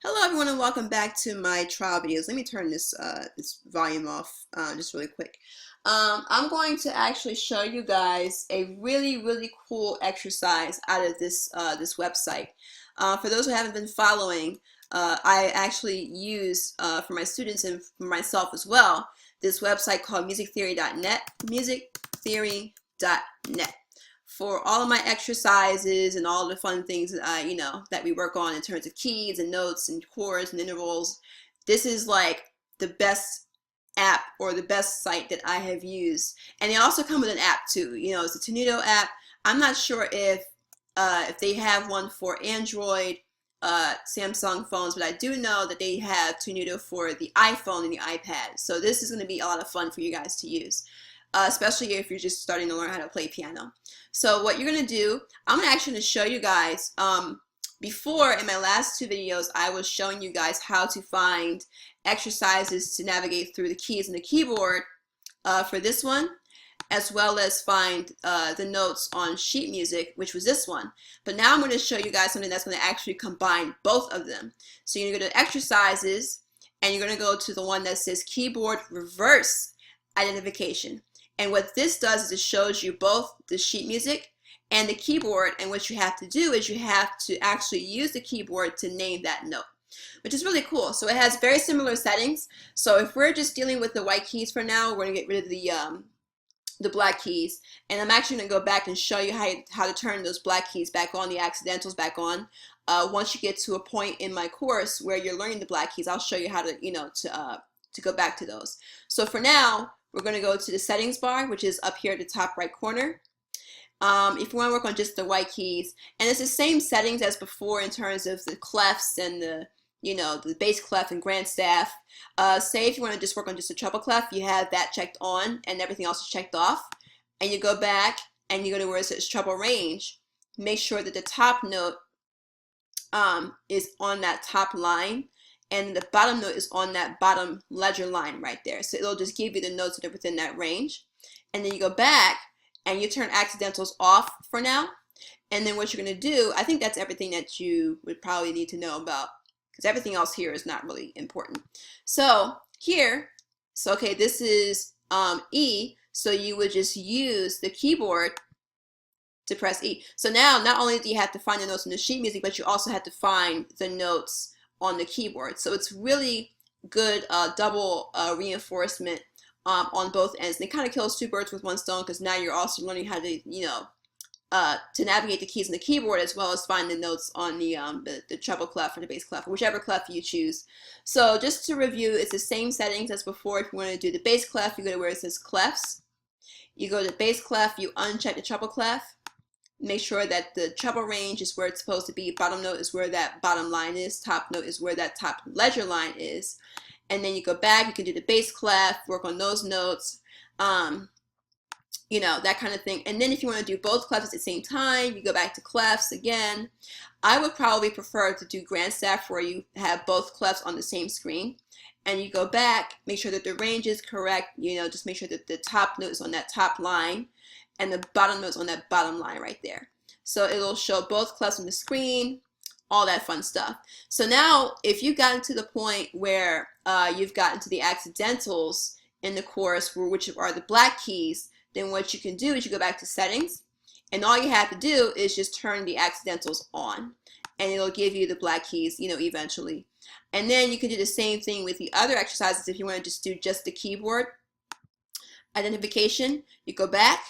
Hello everyone and welcome back to my trial videos. Let me turn this volume off just really quick. I'm going to actually show you guys a really cool exercise out of this website. For those who haven't been following, I actually use for my students and for myself as well this website called musictheory.net, musictheory.net. For all of my exercises and all the fun things that that we work on in terms of keys and notes and chords and intervals, this is like the best app or the best site that I have used. And they also come with an app too. It's a Tonuto app. I'm not sure if they have one for Android, Samsung phones, but I do know that they have Tonuto for the iPhone and the iPad. So this is going to be a lot of fun for you guys to use. Especially if you're just starting to learn how to play piano. So what you're going to do, I'm actually going to show you guys, before in my last two videos, I was showing you guys how to find exercises to navigate through the keys in the keyboard for this one, as well as find the notes on sheet music, which was this one. But now I'm going to show you guys something that's going to actually combine both of them. So you're going to go to exercises, and you're going to go to the one that says keyboard reverse identification. And what this does is it shows you both the sheet music and the keyboard, and what you have to do is you have to actually use the keyboard to name that note, which is really cool. So it has very similar settings. So if we're just dealing with the white keys for now, we're going to get rid of the black keys, and I'm actually going to go back and show you how to turn those black keys back on, the accidentals back on. Once you get to a point in my course where you're learning the black keys, I'll show you how to to go back to those. So for now, we're going to go to the settings bar, which is up here at the top right corner. If you want to work on just the white keys, and it's the same settings as before in terms of the clefs and the bass clef and grand staff. Say if you want to just work on just a treble clef, you have that checked on and everything else is checked off. And you go back and you go to where it says treble range. Make sure that the top note is on that top line, and the bottom note is on that bottom ledger line right there. So it'll just give you the notes that are within that range. And then you go back and you turn accidentals off for now. And then what you're going to do, I think that's everything that you would probably need to know about, because everything else here is not really important. So here, okay, this is E, so you would just use the keyboard to press E. So now not only do you have to find the notes in the sheet music, but you also have to find the notes on the keyboard. So it's really good double reinforcement on both ends. And it kind of kills two birds with one stone, because now you're also learning how to to navigate the keys on the keyboard, as well as find the notes on the treble clef or the bass clef, or whichever clef you choose. So just to review, it's the same settings as before. If you want to do the bass clef, you go to where it says clefs. You go to bass clef, you uncheck the treble clef. Make sure that the treble range is where it's supposed to be. Bottom note is where that bottom line is. Top note is where that top ledger line is. And then you go back, you can do the bass clef, work on those notes, that kind of thing. And then if you want to do both clefs at the same time, you go back to clefs again. I would probably prefer to do grand staff, where you have both clefs on the same screen. And you go back, make sure that the range is correct, just make sure that the top note is on that top line, and the bottom notes on that bottom line right there. So it'll show both clefs on the screen, all that fun stuff. So now, if you've gotten to the point where you've gotten to the accidentals in the chorus, which are the black keys, then what you can do is you go back to settings, and all you have to do is just turn the accidentals on, and it'll give you the black keys, eventually. And then you can do the same thing with the other exercises. If you want to just do just the keyboard identification, you go back,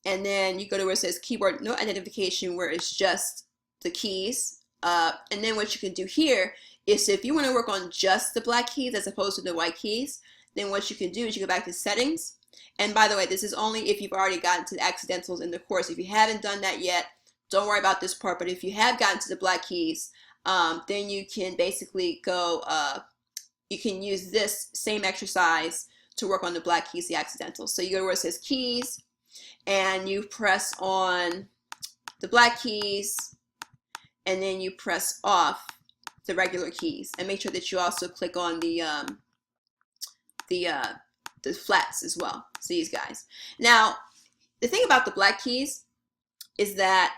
and then you go to where it says keyboard note identification, where it's just the keys. And then what you can do here is, if you want to work on just the black keys as opposed to the white keys, then what you can do is you go back to settings. And by the way, this is only if you've already gotten to the accidentals in the course. If you haven't done that yet, don't worry about this part. But if you have gotten to the black keys, then you can basically go, you can use this same exercise to work on the black keys, the accidentals. So you go to where it says keys, and you press on the black keys, and then you press off the regular keys, and make sure that you also click on the flats as well. So these guys. Now, the thing about the black keys is that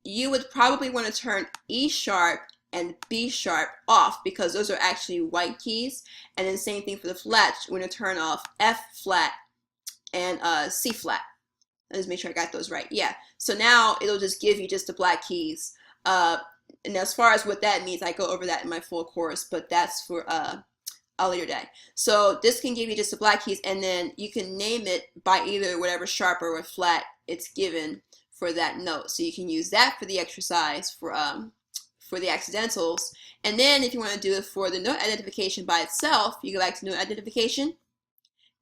you would probably want to turn E sharp and B sharp off because those are actually white keys. And then same thing for the flat. We're going to turn off F flat and C flat. Let's make sure I got those right. Yeah. So now it'll just give you just the black keys. And as far as what that means, I go over that in my full course, but that's for a later day. So this can give you just the black keys, and then you can name it by either whatever sharp or flat it's given for that note. So you can use that for the exercise for the accidentals. And then if you want to do it for the note identification by itself, you go back to note identification,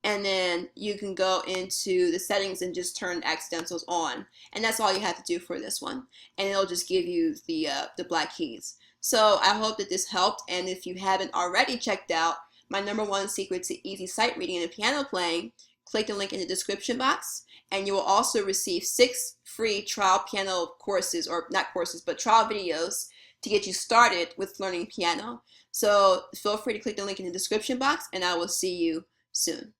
and then you can go into the settings and just turn accidentals on. And that's all you have to do for this one. And it'll just give you the black keys. So I hope that this helped. And if you haven't already checked out my #1 secret to easy sight reading and piano playing, click the link in the description box. And you will also receive 6 free trial piano courses, or not courses, but trial videos to get you started with learning piano. So feel free to click the link in the description box, and I will see you soon.